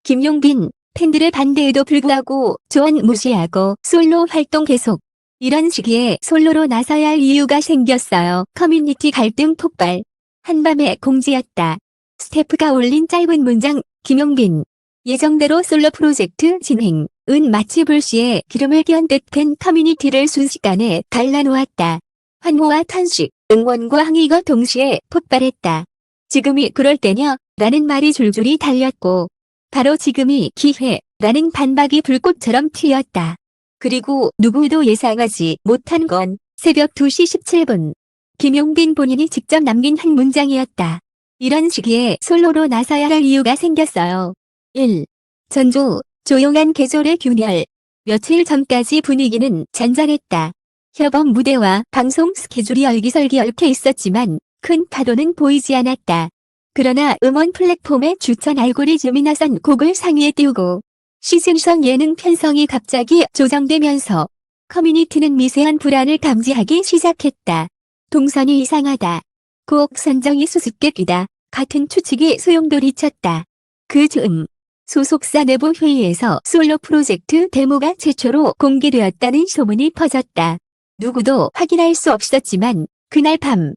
김용빈, 팬들의 반대에도 불구하고 조언 무시하고 솔로 활동 계속. 이런 시기에 솔로로 나서야 할 이유가 생겼어요. 커뮤니티 갈등 폭발. 한밤의 공지였다. 스태프가 올린 짧은 문장, 김용빈. 예정대로 솔로 프로젝트 진행. 은 마치 불씨에 기름을 끼얹 듯 팬 커뮤니티를 순식간에 갈라놓았다. 환호와 탄식, 응원과 항의가 동시에 폭발했다. 지금이 그럴 때냐? 라는 말이 줄줄이 달렸고 바로 지금이 기회, 라는 반박이 불꽃처럼 튀었다. 그리고 누구도 예상하지 못한 건 새벽 2시 17분. 김용빈 본인이 직접 남긴 한 문장이었다. 이런 시기에 솔로로 나서야 할 이유가 생겼어요. 1. 전조, 조용한 계절의 균열. 며칠 전까지 분위기는 잔잔했다. 협업 무대와 방송 스케줄이 얼기설기 얽혀 있었지만 큰 파도는 보이지 않았다. 그러나 음원 플랫폼의 추천 알고리즘이 나선 곡을 상위에 띄우고 시즌성 예능 편성이 갑자기 조정되면서 커뮤니티는 미세한 불안을 감지하기 시작했다. 동선이 이상하다. 곡 선정이 수수께끼다. 같은 추측이 소용돌이쳤다. 그 즈음 소속사 내부 회의에서 솔로 프로젝트 데모가 최초로 공개되었다는 소문이 퍼졌다. 누구도 확인할 수 없었지만 그날 밤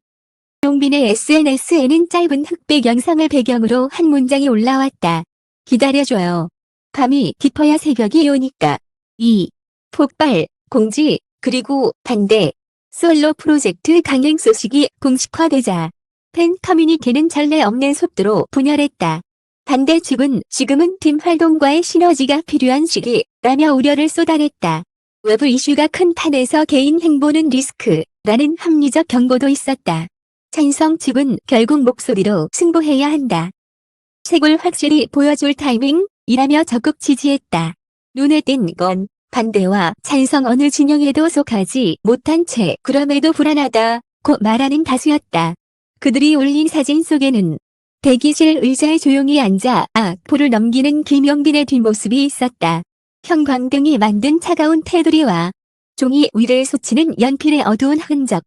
용빈의 SNS에는 짧은 흑백 영상을 배경으로 한 문장이 올라왔다. 기다려줘요. 밤이 깊어야 새벽이 오니까. 2. 폭발, 공지, 그리고 반대. 솔로 프로젝트 강행 소식이 공식화되자 팬 커뮤니티는 전례 없는 속도로 분열했다. 반대 측은 지금은 팀 활동과의 시너지가 필요한 시기라며 우려를 쏟아냈다. 외부 이슈가 큰 판에서 개인 행보는 리스크라는 합리적 경고도 있었다. 찬성 측은 결국 목소리로 승부해야 한다. 색을 확실히 보여줄 타이밍이라며 적극 지지했다. 눈에 띈 건 반대와 찬성 어느 진영에도 속하지 못한 채 그럼에도 불안하다고 말하는 다수였다. 그들이 올린 사진 속에는 대기실 의자에 조용히 앉아 악보를 넘기는 김용빈의 뒷모습이 있었다. 형광등이 만든 차가운 테두리와 종이 위를 스치는 연필의 어두운 흔적.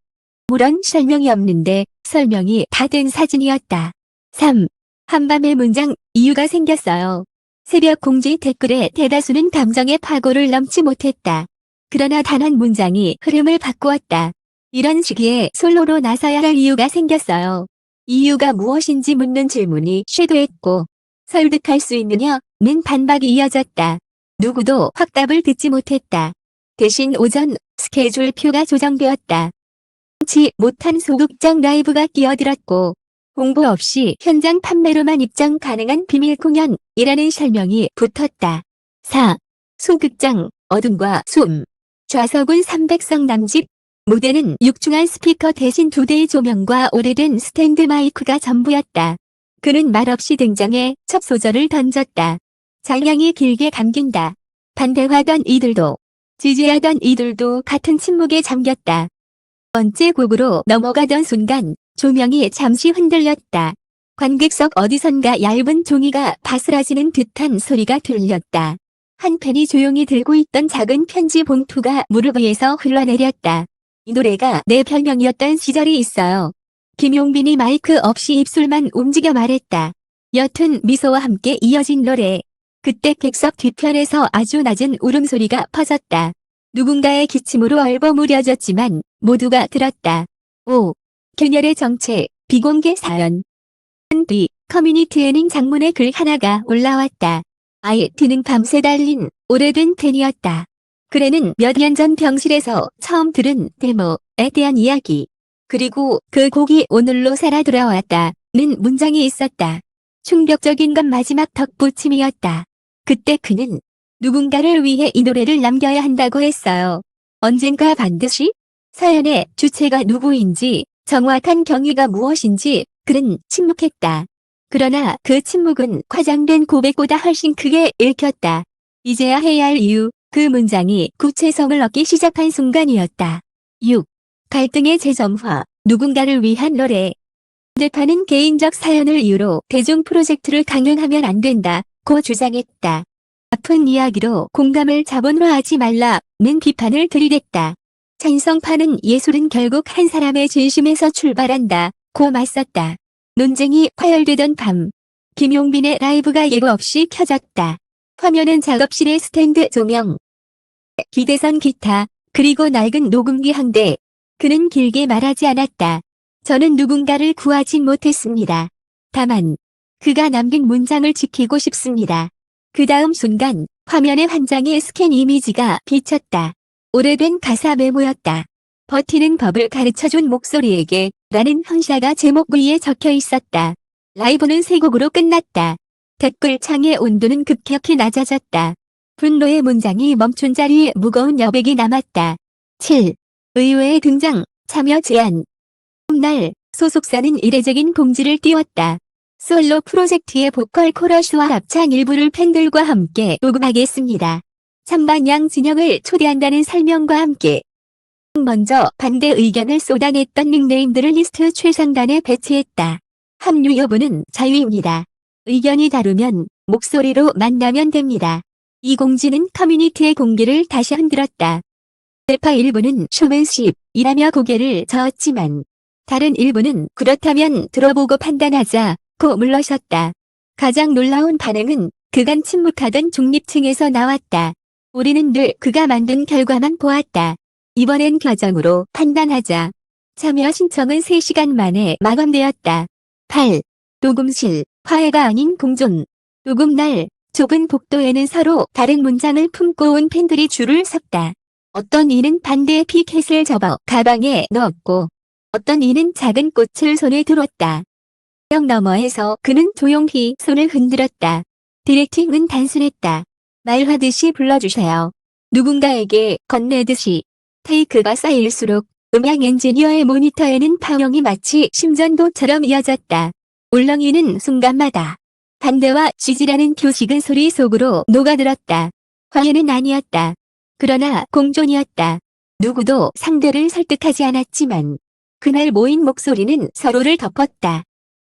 물론 설명이 없는데 설명이 다 된 사진이었다. 3. 한밤의 문장, 이유가 생겼어요. 새벽 공지 댓글의 대다수는 감정의 파고를 넘지 못했다. 그러나 단 한 문장이 흐름을 바꾸었다. 이런 시기에 솔로로 나서야 할 이유가 생겼어요. 이유가 무엇인지 묻는 질문이 쇄도했고 설득할 수 있느냐는 반박이 이어졌다. 누구도 확답을 듣지 못했다. 대신 오전 스케줄표가 조정되었다. 치 못한 소극장 라이브가 끼어들었고 홍보 없이 현장 판매로만 입장 가능한 비밀 공연이라는 설명이 붙었다. 4. 소극장, 어둠과 소음. 좌석은 300석 남짓. 무대는 육중한 스피커 대신 2대의 조명과 오래된 스탠드 마이크가 전부였다. 그는 말없이 등장해 첫 소절을 던졌다. 장량이 길게 감긴다. 반대하던 이들도 지지하던 이들도 같은 침묵에 잠겼다. 번째 곡으로 넘어가던 순간 조명이 잠시 흔들렸다. 관객석 어디선가 얇은 종이가 바스라지는 듯한 소리가 들렸다. 한 팬이 조용히 들고 있던 작은 편지 봉투가 무릎 위에서 흘러내렸다. 이 노래가 내 별명이었던 시절이 있어요. 김용빈이 마이크 없이 입술만 움직여 말했다. 옅은 미소와 함께 이어진 노래. 그때 객석 뒤편에서 아주 낮은 울음소리가 퍼졌다. 누군가의 기침으로 얼버무려졌지만 모두가 들었다. 5. 균열의 정체, 비공개 사연. 뒤 커뮤니티에는 장문의 글 하나가 올라왔다. 아이티는 밤새 달린 오래된 팬이었다. 글에는 몇 년 전 병실에서 처음 들은 데모에 대한 이야기. 그리고 그 곡이 오늘로 살아 돌아왔다는 문장이 있었다. 충격적인 건 마지막 덧붙임이었다. 그때 그는 누군가를 위해 이 노래를 남겨야 한다고 했어요. 언젠가 반드시 사연의 주체가 누구인지 정확한 경위가 무엇인지 글은 침묵했다. 그러나 그 침묵은 과장된 고백보다 훨씬 크게 읽혔다. 이제야 해야 할 이유, 그 문장이 구체성을 얻기 시작한 순간이었다. 6. 갈등의 재점화, 누군가를 위한 노래. 반대파는 개인적 사연을 이유로 대중 프로젝트를 강행하면 안 된다고 주장했다. 아픈 이야기로 공감을 자본화하지 말라는 비판을 들이댔다. 찬성파는 예술은 결국 한 사람의 진심에서 출발한다고 맞섰다. 논쟁이 파열되던 밤 김용빈의 라이브가 예고 없이 켜졌다. 화면은 작업실의 스탠드 조명, 기대선 기타, 그리고 낡은 녹음기 한 대. 그는 길게 말하지 않았다. 저는 누군가를 구하진 못했습니다. 다만 그가 남긴 문장을 지키고 싶습니다. 그 다음 순간 화면에 한 장의 스캔 이미지가 비쳤다. 오래된 가사 메모였다. 버티는 법을 가르쳐준 목소리에게 라는 현샤가 제목 위에 적혀 있었다. 라이브는 세 곡으로 끝났다. 댓글창의 온도는 급격히 낮아졌다. 분노의 문장이 멈춘 자리에 무거운 여백이 남았다. 7. 의외의 등장, 참여 제안. 날 소속사는 이례적인 공지를 띄웠다. 솔로 프로젝트의 보컬 코러스와 합창 일부를 팬들과 함께 녹음하겠습니다. 찬반양 진영을 초대한다는 설명과 함께 먼저 반대 의견을 쏟아냈던 닉네임들을 리스트 최상단에 배치했다. 합류 여부는 자유입니다. 의견이 다르면 목소리로 만나면 됩니다. 이 공지는 커뮤니티의 공개를 다시 흔들었다. 래퍼 일부는 쇼맨십이라며 고개를 저었지만 다른 일부는 그렇다면 들어보고 판단하자고 물러섰다. 가장 놀라운 반응은 그간 침묵하던 중립층에서 나왔다. 우리는 늘 그가 만든 결과만 보았다. 이번엔 과정으로 판단하자. 참여 신청은 3시간 만에 마감되었다. 8. 녹음실, 화해가 아닌 공존. 녹음 날, 좁은 복도에는 서로 다른 문장을 품고 온 팬들이 줄을 섰다. 어떤 이는 반대의 피켓을 접어 가방에 넣었고, 어떤 이는 작은 꽃을 손에 들었다. 벽 너머에서 그는 조용히 손을 흔들었다. 디렉팅은 단순했다. 말하듯이 불러주세요. 누군가에게 건네듯이. 테이크가 쌓일수록 음향 엔지니어의 모니터에는 파형이 마치 심전도처럼 이어졌다. 울렁이는 순간마다 반대와 지지라는 교식은 소리 속으로 녹아들었다. 화해는 아니었다. 그러나 공존이었다. 누구도 상대를 설득하지 않았지만 그날 모인 목소리는 서로를 덮었다.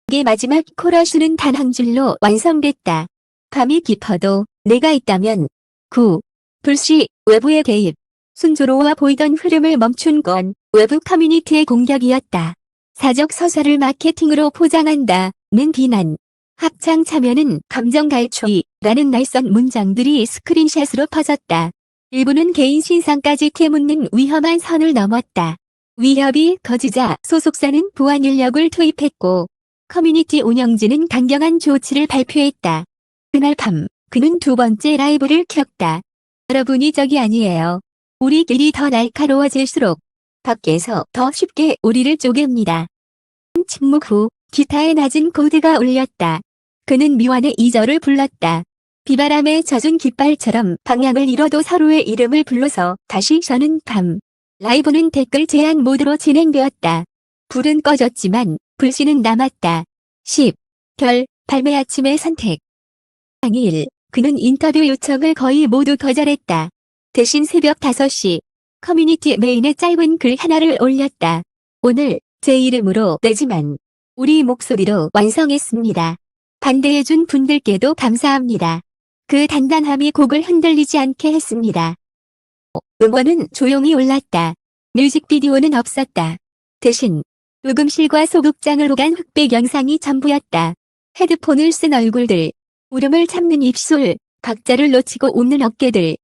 이게 마지막 코러스는 단 한 줄로 완성됐다. 밤이 깊어도 내가 있다면 9. 불씨, 외부의 개입. 순조로워 보이던 흐름을 멈춘 건 외부 커뮤니티의 공격이었다. 사적 서사를 마케팅으로 포장한다는 비난. 합창 참여는 감정 갈취라는 낯선 문장들이 스크린샷으로 퍼졌다. 일부는 개인 신상까지 캐묻는 위험한 선을 넘었다. 위협이 커지자 소속사는 보안 인력을 투입했고 커뮤니티 운영진은 강경한 조치를 발표했다. 그날 밤 그는 두 번째 라이브를 켰다. 여러분이 적이 아니에요. 우리끼리 더 날카로워질수록 밖에서 더 쉽게 우리를 쪼갭니다. 침묵 후 기타의 낮은 코드가 울렸다. 그는 미완의 2절을 불렀다. 비바람에 젖은 깃발처럼 방향을 잃어도 서로의 이름을 불러서 다시 서는 밤. 라이브는 댓글 제한 모드로 진행되었다. 불은 꺼졌지만 불씨는 남았다. 10. 발매 아침의 선택. 당일 그는 인터뷰 요청을 거의 모두 거절했다. 대신 새벽 5시 커뮤니티 메인에 짧은 글 하나를 올렸다. 오늘 제 이름으로 내지만 우리 목소리로 완성했습니다. 반대해준 분들께도 감사합니다. 그 단단함이 곡을 흔들리지 않게 했습니다. 음원은 조용히 올랐다. 뮤직비디오는 없었다. 대신 녹음실과 소극장을 오간 흑백 영상이 전부였다. 헤드폰을 쓴 얼굴들, 울음을 참는 입술, 박자를 놓치고 웃는 어깨들.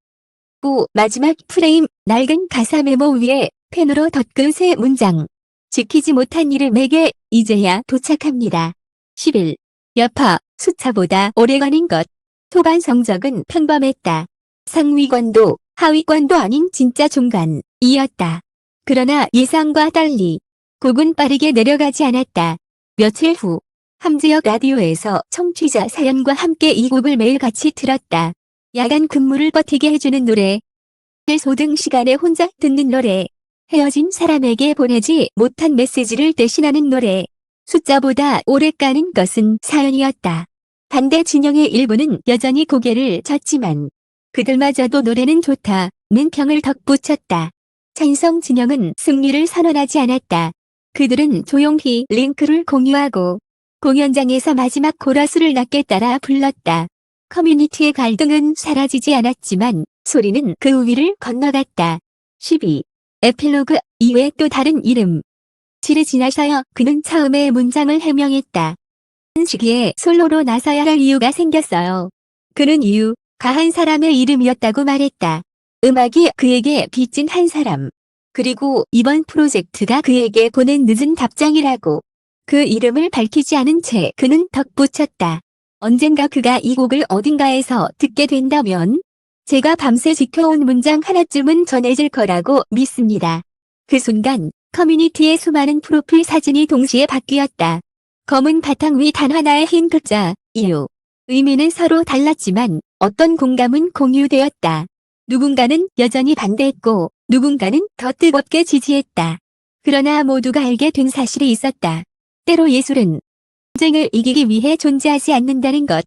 마지막 프레임, 낡은 가사 메모 위에 펜으로 덧근 세 문장. 지키지 못한 이름에게 이제야 도착합니다. 11. 여파, 숫자보다 오래가는 것. 초반 성적은 평범했다. 상위권도 하위권도 아닌 진짜 중간이었다. 그러나 예상과 달리 곡은 빠르게 내려가지 않았다. 며칠 후 함지역 라디오에서 청취자 사연과 함께 이 곡을 매일같이 틀었다. 야간 근무를 버티게 해주는 노래. 소등 시간에 혼자 듣는 노래. 헤어진 사람에게 보내지 못한 메시지를 대신하는 노래. 숫자보다 오래 가는 것은 사연이었다. 반대 진영의 일부는 여전히 고개를 젓지만 그들마저도 노래는 좋다는 평을 덧붙였다. 찬성 진영은 승리를 선언하지 않았다. 그들은 조용히 링크를 공유하고 공연장에서 마지막 코러스를 낮게 따라 불렀다. 커뮤니티의 갈등은 사라지지 않았지만 소리는 그 위를 건너갔다. 12. 에필로그 이외에 또 다른 이름. 7이 지나서야 그는 처음의 문장을 해명했다. 시기에 솔로로 나서야 할 이유가 생겼어요. 그는 유가 한 사람의 이름이었다고 말했다. 음악이 그에게 빚진 한 사람. 그리고 이번 프로젝트가 그에게 보낸 늦은 답장이라고. 그 이름을 밝히지 않은 채 그는 덧붙였다. 언젠가 그가 이 곡을 어딘가에서 듣게 된다면 제가 밤새 지켜온 문장 하나쯤은 전해질 거라고 믿습니다. 그 순간 커뮤니티의 수많은 프로필 사진이 동시에 바뀌었다. 검은 바탕 위 단 하나의 흰 글자, 이유. 의미는 서로 달랐지만 어떤 공감은 공유되었다. 누군가는 여전히 반대했고 누군가는 더 뜨겁게 지지했다. 그러나 모두가 알게 된 사실이 있었다. 때로 예술은 전쟁을 이기기 위해 존재하지 않는다는 것.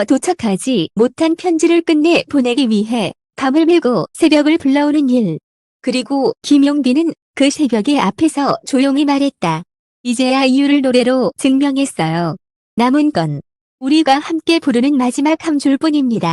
도착하지 못한 편지를 끝내 보내기 위해 밤을 새고 새벽을 불러오는 일. 그리고 김용빈은 그 새벽의 앞에서 조용히 말했다. 이제야 이유를 노래로 증명했어요. 남은 건 우리가 함께 부르는 마지막 한 줄뿐입니다.